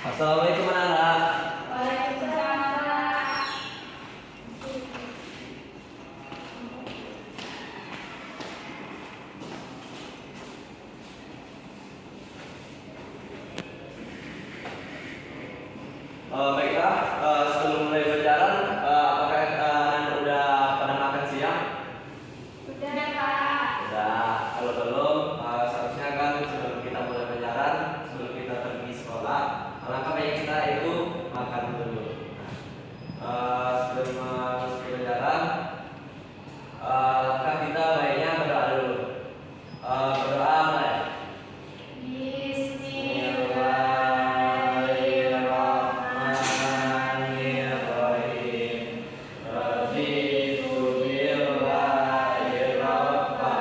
Assalamualaikum anak-anak. Waalaikumsalam. Baiklah, sebelum mulai pelajaran, apakah anak udah pada makan siang? Udah, Pak. Udah. Kalau belum, seharusnya kan sebelum kita mulai pelajaran, sebelum kita pergi sekolah, alangkah baiknya kita itu makan dulu. Sebelum masuk ke pelajaran, alangkah kita baiknya berdoa dulu. Berdoa mulai. Bismillahirrahmanirrahim. Raditu billahi rabba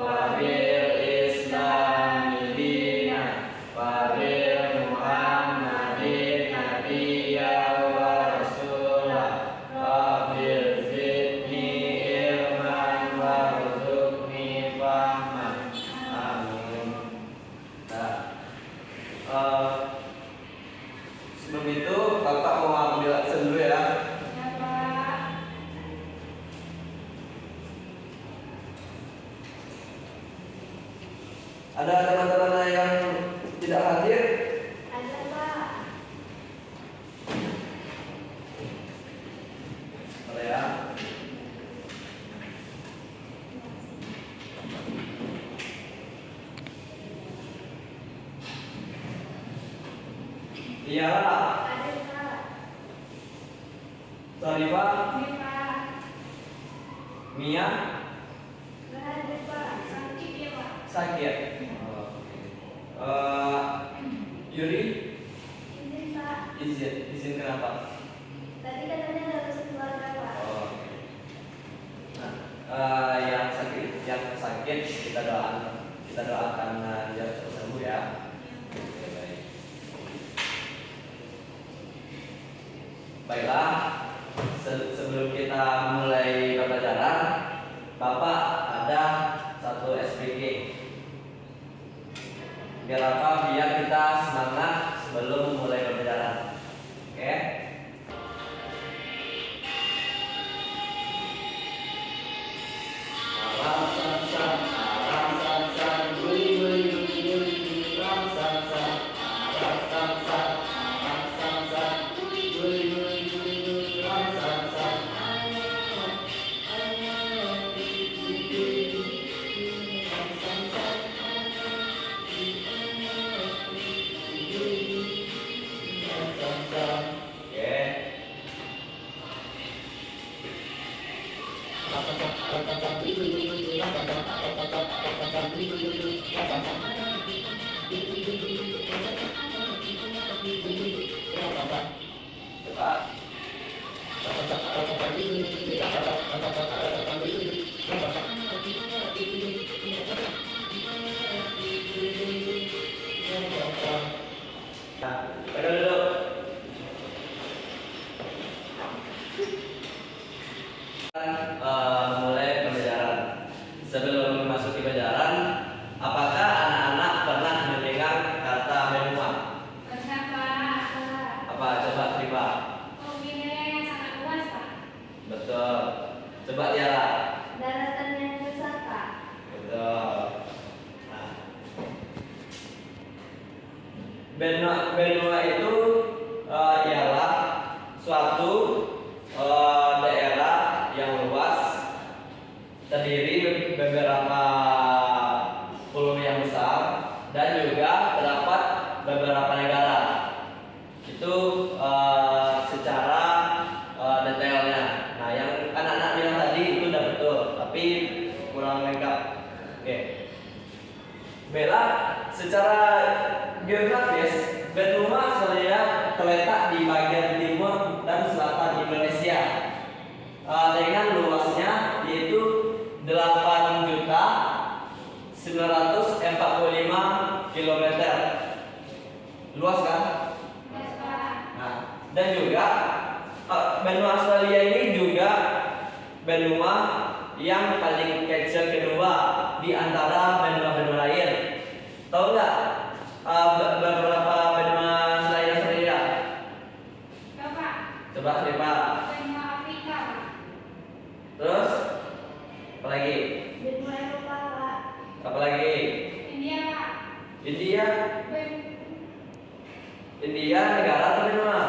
wa bil islami dinan wa bil muhammadin nabiyya wa rasulah. Rabbil zidni ilman warzuqni fahman. Amin. Nah, sebelum itu Bapak mau ambil absen dulu ya. Ya, Pak. Ada teman-teman yang tidak hadir? Ada, Pak. Boleh ya. Iya, Ada, Pak. Sarifah, Ini, Pak. Mia, Nggak ada, Pak. Sakit ya, Pak. sakit. Yuri, Izin, Pak. izin kenapa? Tadi katanya harus keluarga, Pak. Oh, nah, yang sakit kita doakan dia cepat sembuh ya. Oke, baik. Baiklah, sebelum kita mulai pelajaran, Bapak ada satu SPG. Biar apa? Biar kita semangat sebelum mulai pelajaran. Oke? Alam san san, alam san san, guli guli guli guli guli, alam san san, alam san san, alam san san, guli guli guli guli guli, alam san san. Mulai pembelajaran. Sebelum memasuki pelajaran, apakah anak-anak pernah mendengar kata benua? Pernah, Pak. Apa? Coba terima. Hobinya sangat luas, Pak. Betul. Coba lihat. Daratan yang besar, Pak. Betul. Nah, benua itu ialah suatu daerah yang luas, terdiri beberapa pulau yang besar dan juga terdapat beberapa negara. Itu secara detailnya. Nah, yang anak-anak bilang tadi itu udah betul, tapi kurang lengkap. Oke. Bella, secara geografis, benua sebenarnya terletak di bagian timur dan selatan Indonesia dengan luasnya yaitu 8.945 km. Luas kan? Luas, Pak. Nah, dan juga benua Australia ini juga benua yang paling kecil kedua di antara benua-benua lain. Tahu nggak beberapa benua selain Australia? India negara atau benua?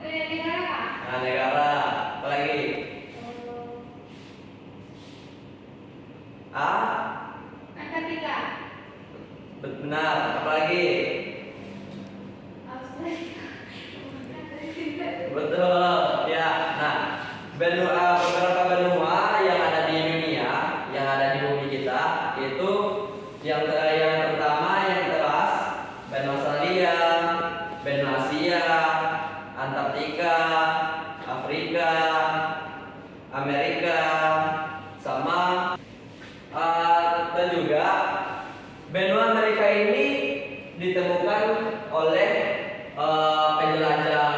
Negara Pak. Nah, negara. Apa lagi? A? Antartika. Benar. Apa lagi? Australia. Betul. Ya. Nah, beberapa benua yang ada di dunia, yang ada di bumi kita, itu yang pertama yang kita bahas benua Australia, benua Asia, Antartika, Afrika, Amerika, sama dan juga benua Amerika ini ditemukan oleh penjelajah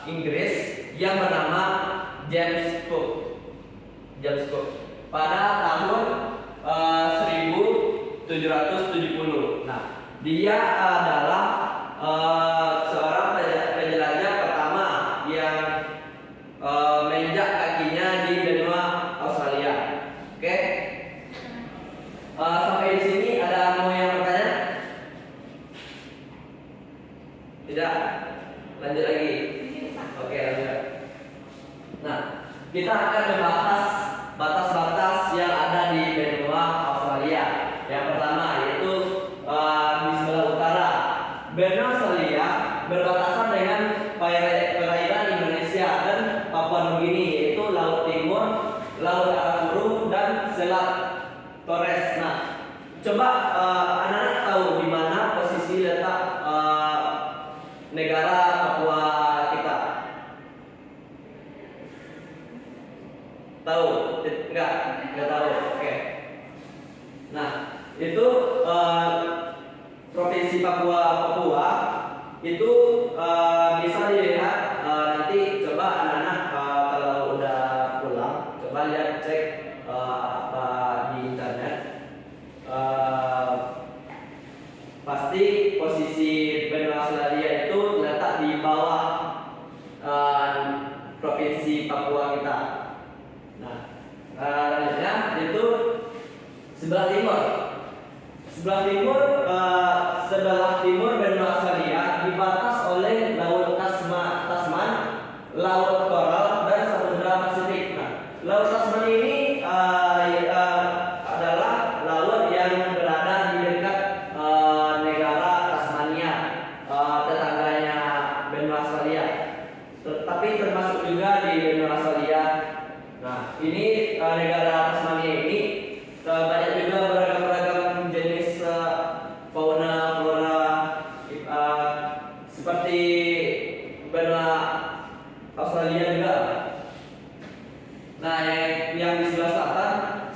Inggris yang bernama James Cook. Pada tahun 1770. Nah, dia adalah seorang penjelajah pertama yang menginjak kakinya di benua Australia. Oke. Sampai di sini ada mau yang bertanya? Tidak? Lanjut lagi. Oke, lanjut. Nah, kita akan membahas batas-batas yang ada di benua Australia. Yang pertama yaitu di sebelah utara. Benua Australia berbatasan dengan perairan Indonesia dan Papua Nugini, yaitu Laut Timur, Laut Arafuru, dan Selat Torres. Nah, coba anak-anak tahu di mana posisi letak negara Papua kita? Tahu? Enggak tahu. Oke. Nah, itu provinsi Papua itu bisa dilihat nanti. Coba anak-anak kalau udah pulang, coba lihat cek apa di internet. Pasti posisi benua Australia itu terletak di bawah provinsi Papua kita. Nah, selanjutnya itu sebelah timur. Sebelah timur benua Australia dibatas oleh Laut Tasman, Laut Coral, dan Samudra Pasifik. Nah, Laut Tasman ini adalah laut yang berada di dekat negara Tasmania, tetangganya benua Australia. Tapi termasuk juga di benua Australia. Nah, ini negara Tasmania ini banyak juga beragam-beragam jenis fauna flora seperti benua Australia juga. Nah, yang di sebelah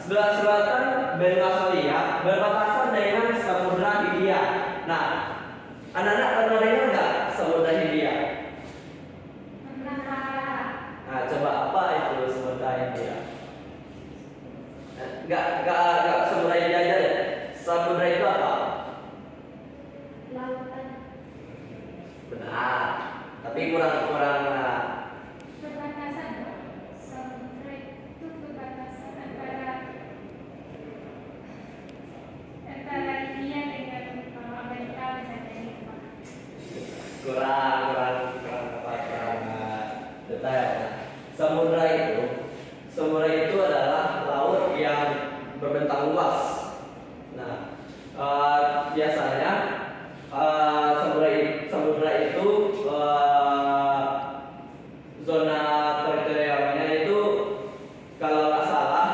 selatan benua Australia berbatasan dengan Samudra Hindia. Nah, anak-anak pernah dengar nggak Samudra Hindia? Nah, coba apa itu Samudra Hindia? Enggak Samudra Hindia aja deh. Samudra itu apa? Lautan. Benar. Tapi kurang Perbatasan. Samudra itu perbatasan antara India dengan Amerika, misalnya. kurang detail. Samudra itu adalah laut yang berbentang luas. Nah, biasanya samudra itu zona teritorialnya itu kalau nggak salah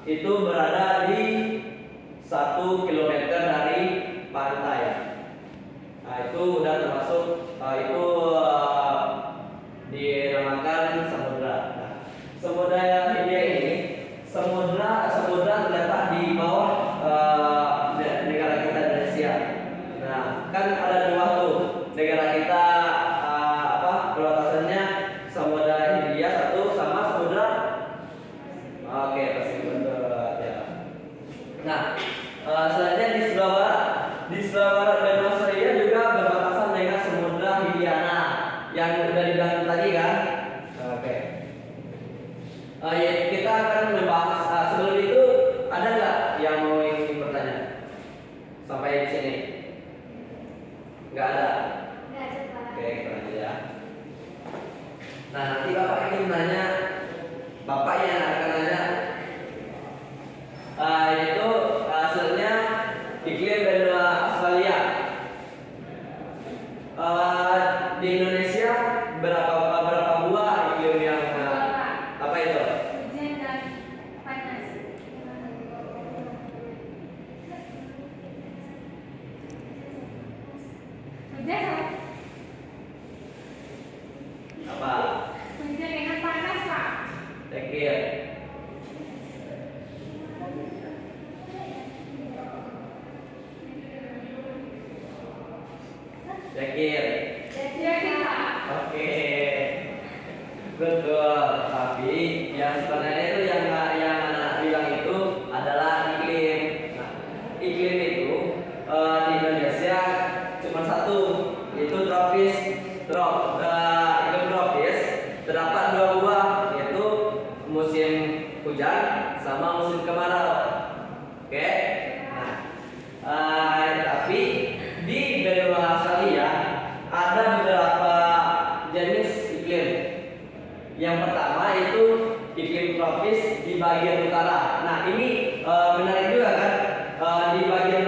itu berada di 1 kilometer dari pantai. Nah, itu udah termasuk itu dinamakan samudra. Nah, Samudra Hindia ini samudra terletak di bawah negara kita Indonesia. Nah, kan ada dua tuh negara kita perbatasannya Samudra Hindia satu sama Samudra. Oke, pasti betul ya. Nah, selanjutnya di sebelah barat benua Australia juga berbatasan dengan Samudra Hindiana yang udah dibilang tadi kan. Oke. Ya, kita akan membahas sebelum itu ada nggak yang mau ingin bertanya sampai di sini? Nggak ada. Nggak ada, Pak. Oke, kita lanjut ya. Nah, nanti Bapak ingin nanya, Bapak yang akan nanya, itu hasilnya iklim benua Australia. Di Indonesia berapa buah iklim yang apa itu? Hujan dan panas. Hujan Apa? hujan dengan panas, Pak. Tekir. Tekir. Jadi, Pak. Oke, betul. Tapi yang sebenarnya itu yang anak bilang itu adalah iklim. Nah, iklim itu di Indonesia cuma satu, yaitu tropis. Iklim tropis terdapat dua buah, yaitu musim hujan sama musim kemarau. Oke. Nah, tapi di benua Australia ada beberapa jenis iklim. Yang pertama itu iklim tropis di bagian utara. Nah, ini menarik juga kan? Di bagian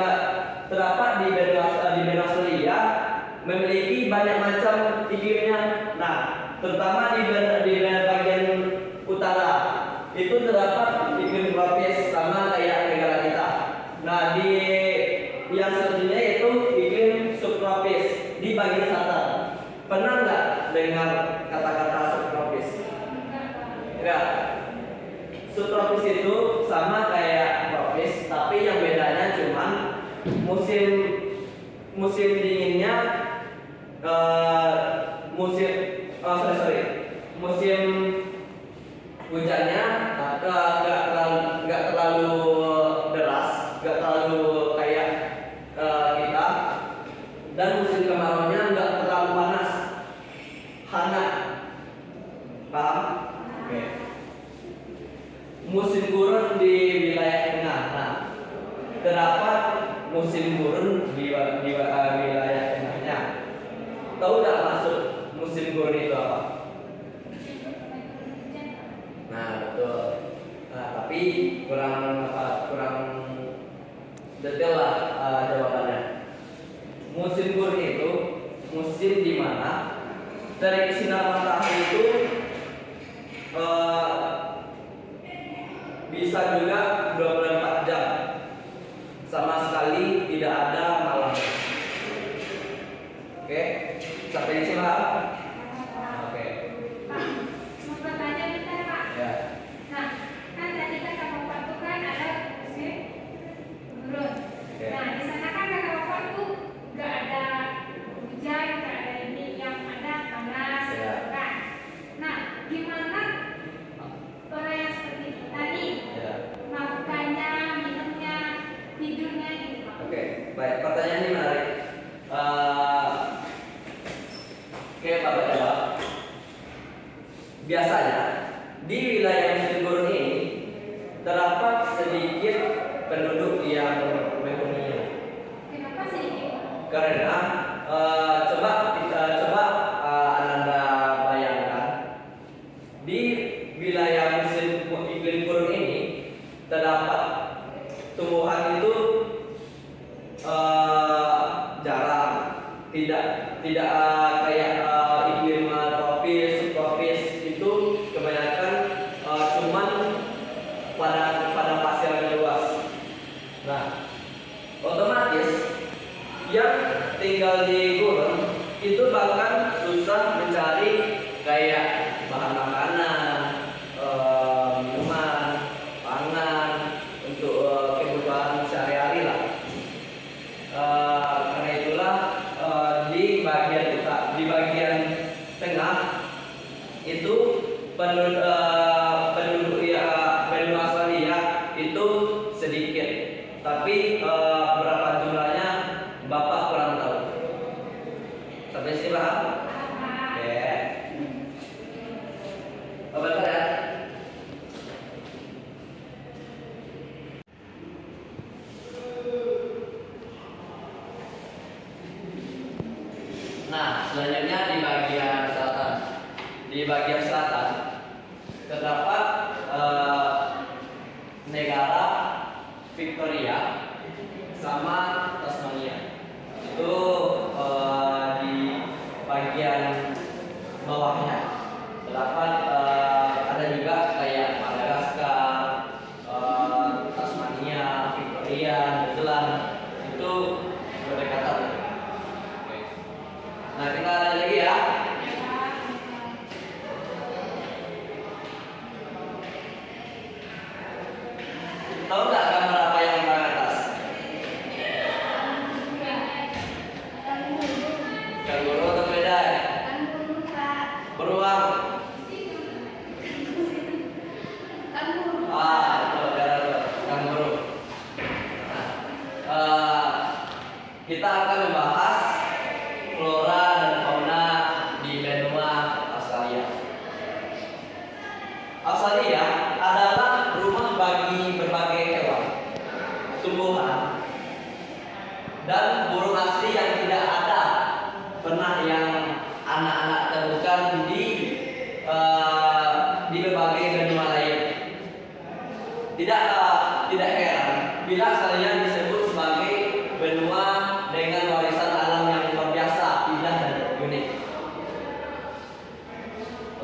terdapat di benua Australia memiliki banyak macam iklimnya. Nah, terutama di bagian utara itu terdapat iklim tropis sama kayak negara kita. Nah, di yang selanjutnya itu iklim subtropis di bagian selatan. Pernah nggak dengar kata-kata subtropis? Enggak. Subtropis itu sama kayak tropis, tapi yang bedanya cuman musim dinginnya musim hujannya nggak terlalu deras, nggak terlalu kayak kita, dan musim kemaraunya nggak terlalu panas, hangat. Paham? Oke. Musim gurun di wilayah tengah. Nah, terdapat musim gurun di wilayah tengahnya. Tahu nggak maksud musim gurun itu apa? Nah, betul. Nah, tapi kurang detail lah jawabannya. Musim gurun itu musim di mana terik sinar matahari itu bisa juga 24 jam, sama sekali tidak ada malam. Oke, sampai di sini Pak. Oke. Pak, mau bertanya bentar, Pak. Ya. Nah, kan tadi kata Bapak tuh kan ada musim gurun. Oke. Nah, di sana kan kata Bapak tuh nggak ada hujan, nggak ada ini, yang ada panas, Ya. kan? Nah, gimana orang yang seperti kita nih Ya. makannya, minumnya, tidurnya gitu, Pak? Oke, baik. Pertanyaan ini menarik. Oke, Bapak jawab. Biasanya di wilayah musim gurun ini terdapat sedikit penduduk yang menghuninya. Kenapa sih? Karena coba Ananda bayangkan, di wilayah musim iklim gurun ini terdapat tumbuhan itu jarang, tidak kayak iklim tropis, subtropis itu kebanyakan cuman pada pasir yang luas. Nah, otomatis yang tinggal di gurun itu bahkan susah mencari kayak bahan makanan, minuman, pangan untuk kebutuhan sehari-hari lah. Karena itulah di bagian tengah itu penduduk benua Australia itu sedikit, tapi berapa jumlahnya Bapak kurang tahu. Sampai sini paham? Oke. Bentar ya. Nah, selanjutnya di bagian selatan. Di bagian selatan terdapat negara Victoria sama Tasmania. Itu di bagian bawahnya terdapat ada juga kayak Madagaskar, Tasmania, Victoria, New Zealand itu berdekatan. Oke. Nah, kita lanjut lagi ya. Tahu nggak gambar apa yang di atas? Kanguru atau beda? Beruang. Betul, beda tuh. Kanguru. Nah, kita akan membahas flora dan fauna di benua Australia. Australia adalah rumah bagi berbagai hewan, tumbuhan, dan burung asli yang tidak ada pernah yang anak-anak temukan di berbagai benua lain. Tidak heran bila Australia disebut sebagai benua dengan warisan alam yang luar biasa, indah dan unik.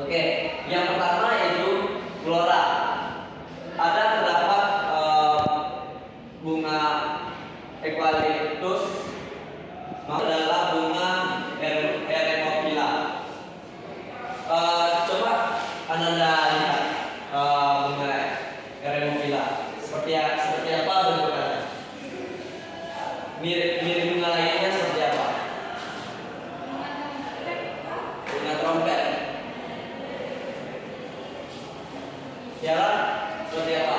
Oke, yang pertama yaitu flora. Ada terdapat bunga eucalyptus, adalah bunga Eremophila. Coba Anda lihat bunga Eremophila. Seperti apa bentuknya? Mirip bunga lainnya seperti apa? Bunga trompet. Ya kan? Seperti apa?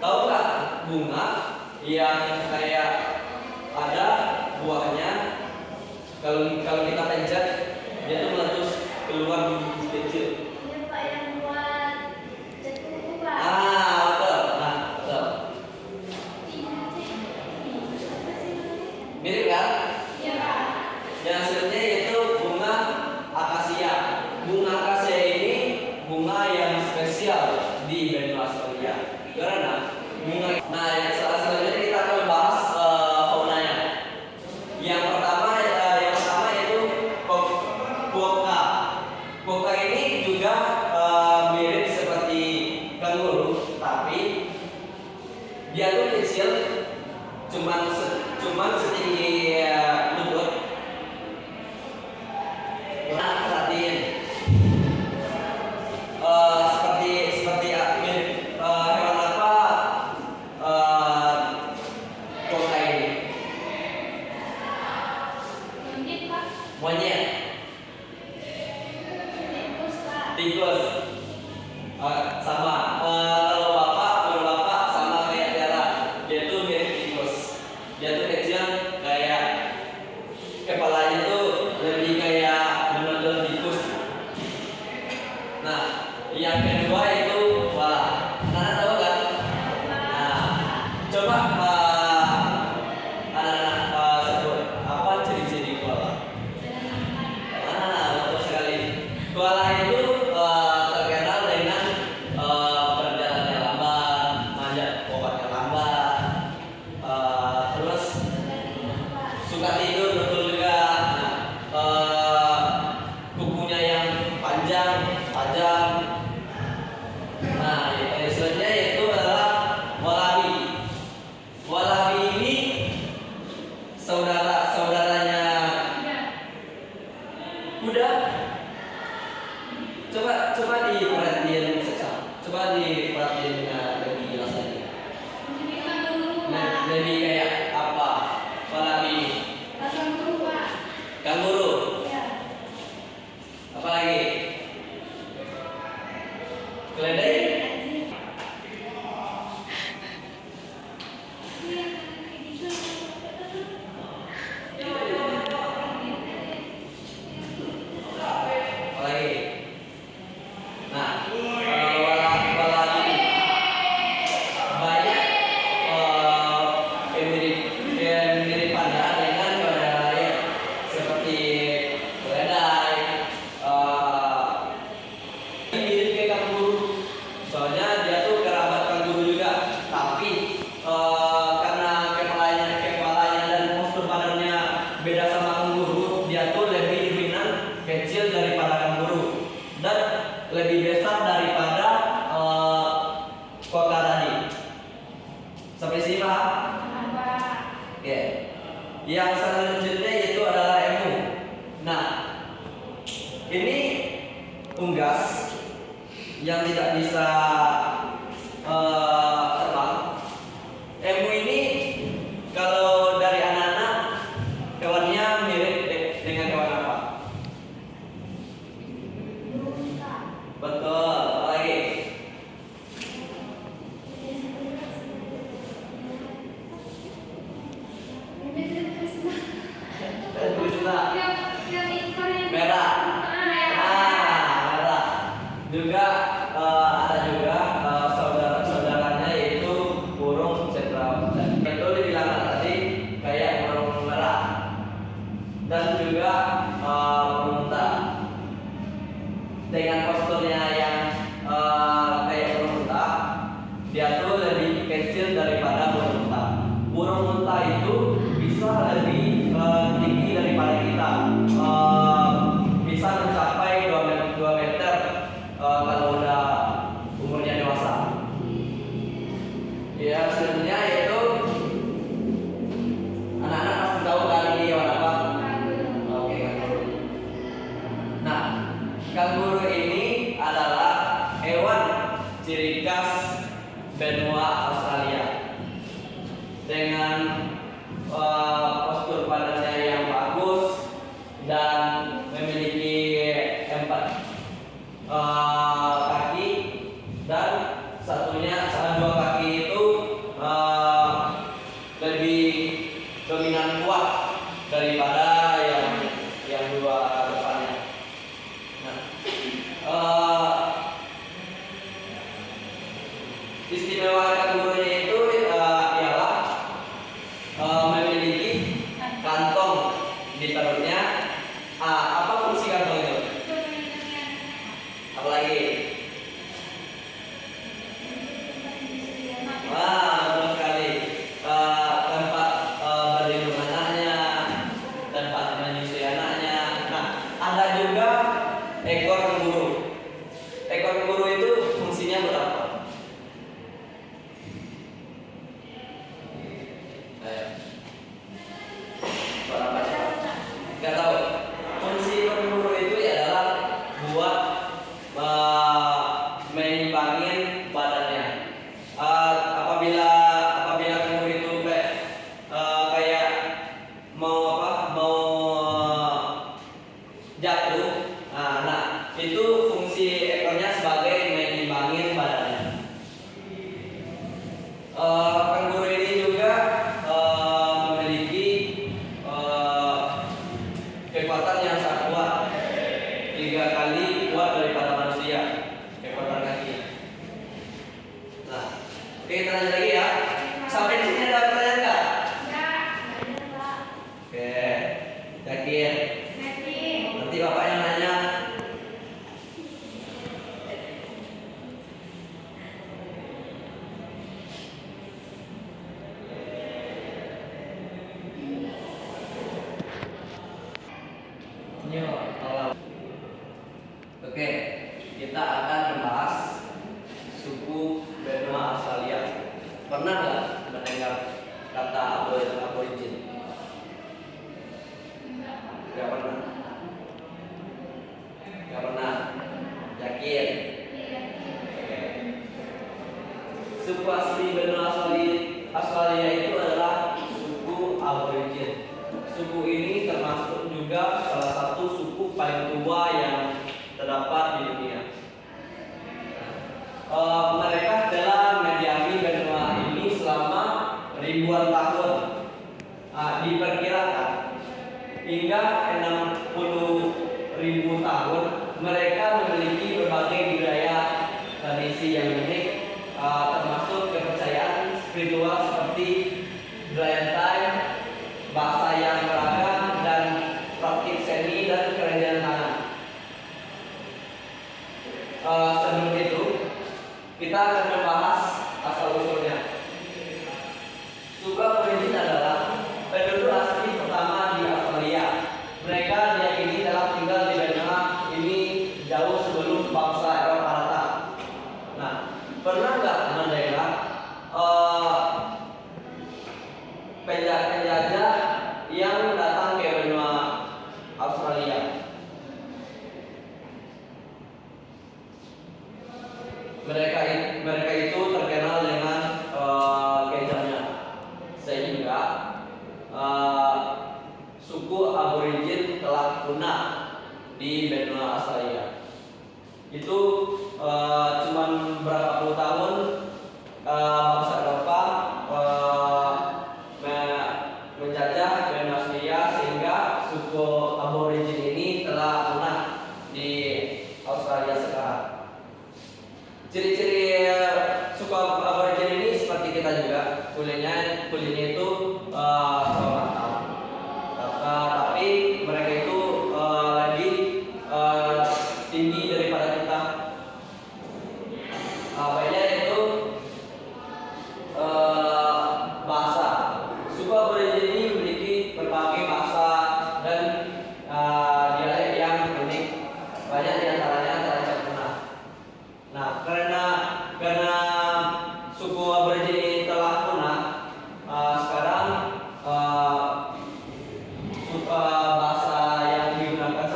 Tahu nggak bunga yang kayak ada buahnya, kalau kita pencet dia tuh meletus keluar biji kecil. Betul. Nah, betul. Mirip kan? Yang selanjutnya yaitu bunga akasia. Bunga akasia ini bunga yang spesial di benua Australia karena bunga. Nah, yang selanjutnya kita akan membahas faunanya. Yang pertama yaitu quokka. Quokka ini juga mirip seperti kanguru, tapi dia tuh kecil, cuman setinggi lutut. Nah, perhatiin seperti hewan apa quokka ini? Monyet. Tikus. Sama. Kalau bapak sama kayak Tiara, dia tuh mirip tikus. Dia tuh kecil, kayak kepalanya tuh lebih kayak bener-bener tikus. Nah, yang kedua itu koala. Anak tahu kan? Nah, coba anak-anak sebut apa ciri-ciri koala? Betul sekali. Koala itu terkenal dengan berjalannya lambat, manjat pohonnya lambat, terus suka tidur, betul juga. Nah, kukunya yang panjang, tajam. Nah, selanjutnya yaitu adalah wallaby. Wallaby ini saudaranya kuda. Coba diperhatiin secara. Coba diperhatiin lebih jelas lagi. Nah, lebih kayak apa? Wallaby. Kanguru. Apa lagi? Keledai. Apa lagi? Nah, wallaby banyak Yang selanjutnya yaitu adalah emu. Nah, ini unggas yang tidak bisa terbang. Emu ini kalau dari anak-anak hewannya mirip dengan hewan apa? Betul. Apa lagi? Krishna. Yang ikonnya Merah. Merah. Juga ada juga saudara-saudaranya yaitu burung cendrawasih. Itu dibilang tadi kayak burung merah dan juga burung unta. Dengan posturnya yang kayak burung unta, dia tuh lebih kecil daripada burung unta. Burung unta itu bisa lebih tinggi daripada kita, bisa mencapai 2 meter kalau udah umurnya dewasa. Ya, sebenarnya itu anak-anak pasti tahu kan ini hewan apa? Oke, kanguru. Nah, kanguru ini adalah hewan ciri khas benua Australia dengan postur badannya yang bagus dan memiliki 4 kaki dan dua kaki itu lebih dominan kuat daripada yang dua depannya. Nah, istimewa kangurunya itu ialah memiliki kantong di perutnya. Apa fungsi kantong itu? Apalagi? Wah, betul sekali. Tempat berlindung anaknya, tempat menyusui anaknya. Nah, ada juga ekor kanguru. Ekor kanguru itu fungsinya buat apa? Buat apa coba? Gak tahu. Fungsi kanguru itu adalah buat menyimbangin badannya. Apabila kanguru itu kayak mau jatuh, nah itu fungsi ekornya sebagai menyimbangin badannya. Kanguru ini juga memiliki kekuatan yang sangat kuat, 3 kali kuat daripada manusia kekuatan kaki. Nah, oke, kita lanjut lagi ya. Sampai di sini ada pertanyaan nggak? Oke, yakin? Nanti bapak yang nanya. Oke, kita akan membahas suku benua Australia. Pernah nggak mendengar kata aborigin? Nggak pernah. Nggak pernah. Yakin? Oke. Suku asli benua Australia itu adalah suku aborigin. Suku ini termasuk juga salah satu suku paling tua yang terdapat di dunia. Mereka telah mendiami benua ini selama ribuan tahun. Diperkirakan hingga 60.000 tahun mereka memiliki berbagai budaya tradisi yang unik, termasuk kepercayaan spiritual seperti Valentine, bahasa yang beragam, dan praktik seni dan kerajinan tangan. Sebelum itu, kita akan membahas asal usulnya. Suku aborigin adalah penduduk asli pertama di Australia. Mereka diyakini telah tinggal di benua ini jauh sebelum bangsa Eropa datang. Nah, pernah nggak mendengar penjajah yang datang ke benua Australia. Mereka itu terkenal dengan kejamnya, sehingga suku aborigin telah punah di benua Australia. Itu cuman berapa puluh tahun bangsa Eropa menjajah benua Australia, sehingga suku aborigin ini telah punah di Australia sekarang. Ciri-ciri suku aborigin ini seperti kita juga, kulitnya itu sawo matang. Tapi mereka itu lebih tinggi daripada kita. Apanya itu bahasa. Suku aborigin ini memiliki berbagai bahasa dan dialek yang unik. Banyak diantaranya terancam punah. Nah, karena suku aborigin ini telah punah, sekarang bahasa yang digunakan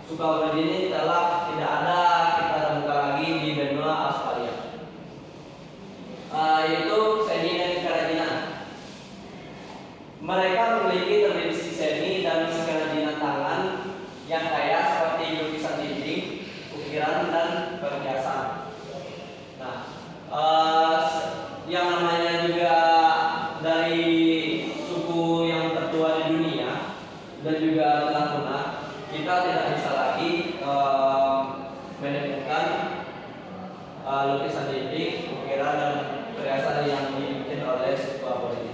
suku aborigin ini telah tidak ada kita temukan lagi di benua Australia, yaitu seni dan kerajinan. Mereka memiliki tradisi seni dan kerajinan tangan yang kaya seperti lukisan dinding, ukiran, dan perhiasan. Nah, yang namanya juga dari suku yang tertua di dunia dan juga telah punah, kita tidak bisa lagi menemukan lukisan dinding, ukiran, dan perhiasan yang dibikin oleh suku aborigin.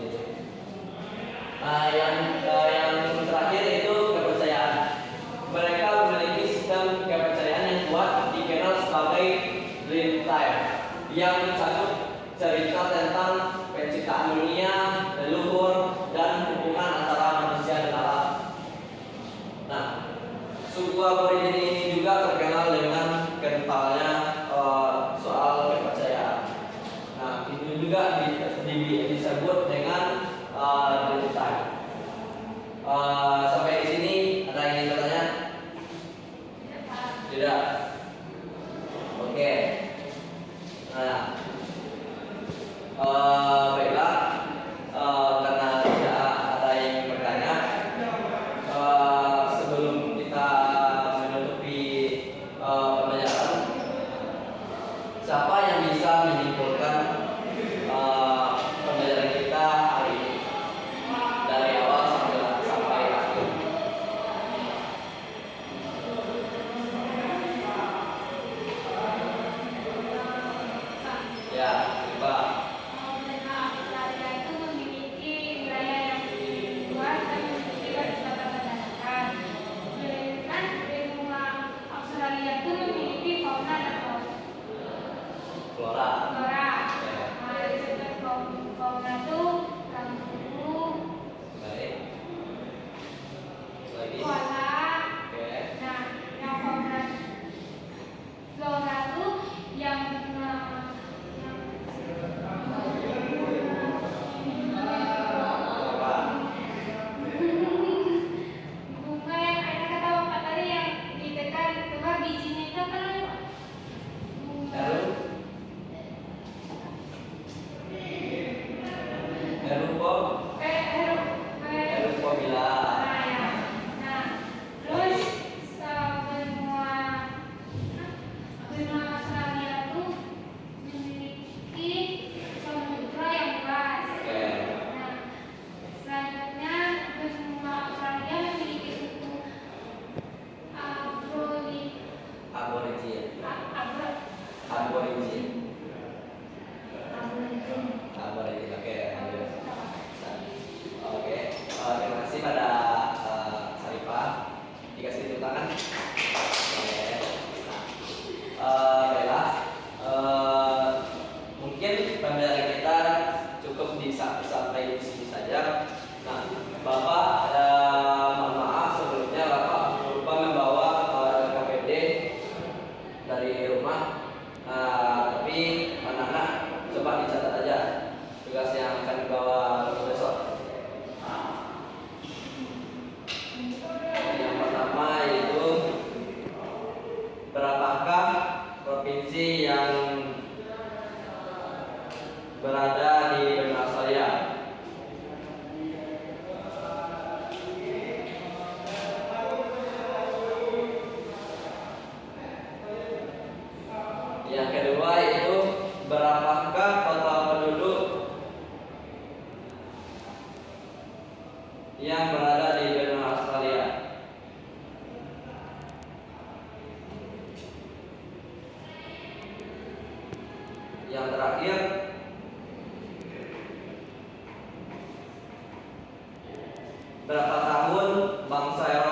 yang berada di benua Australia? Yang terakhir, berapa tahun bangsa Eropa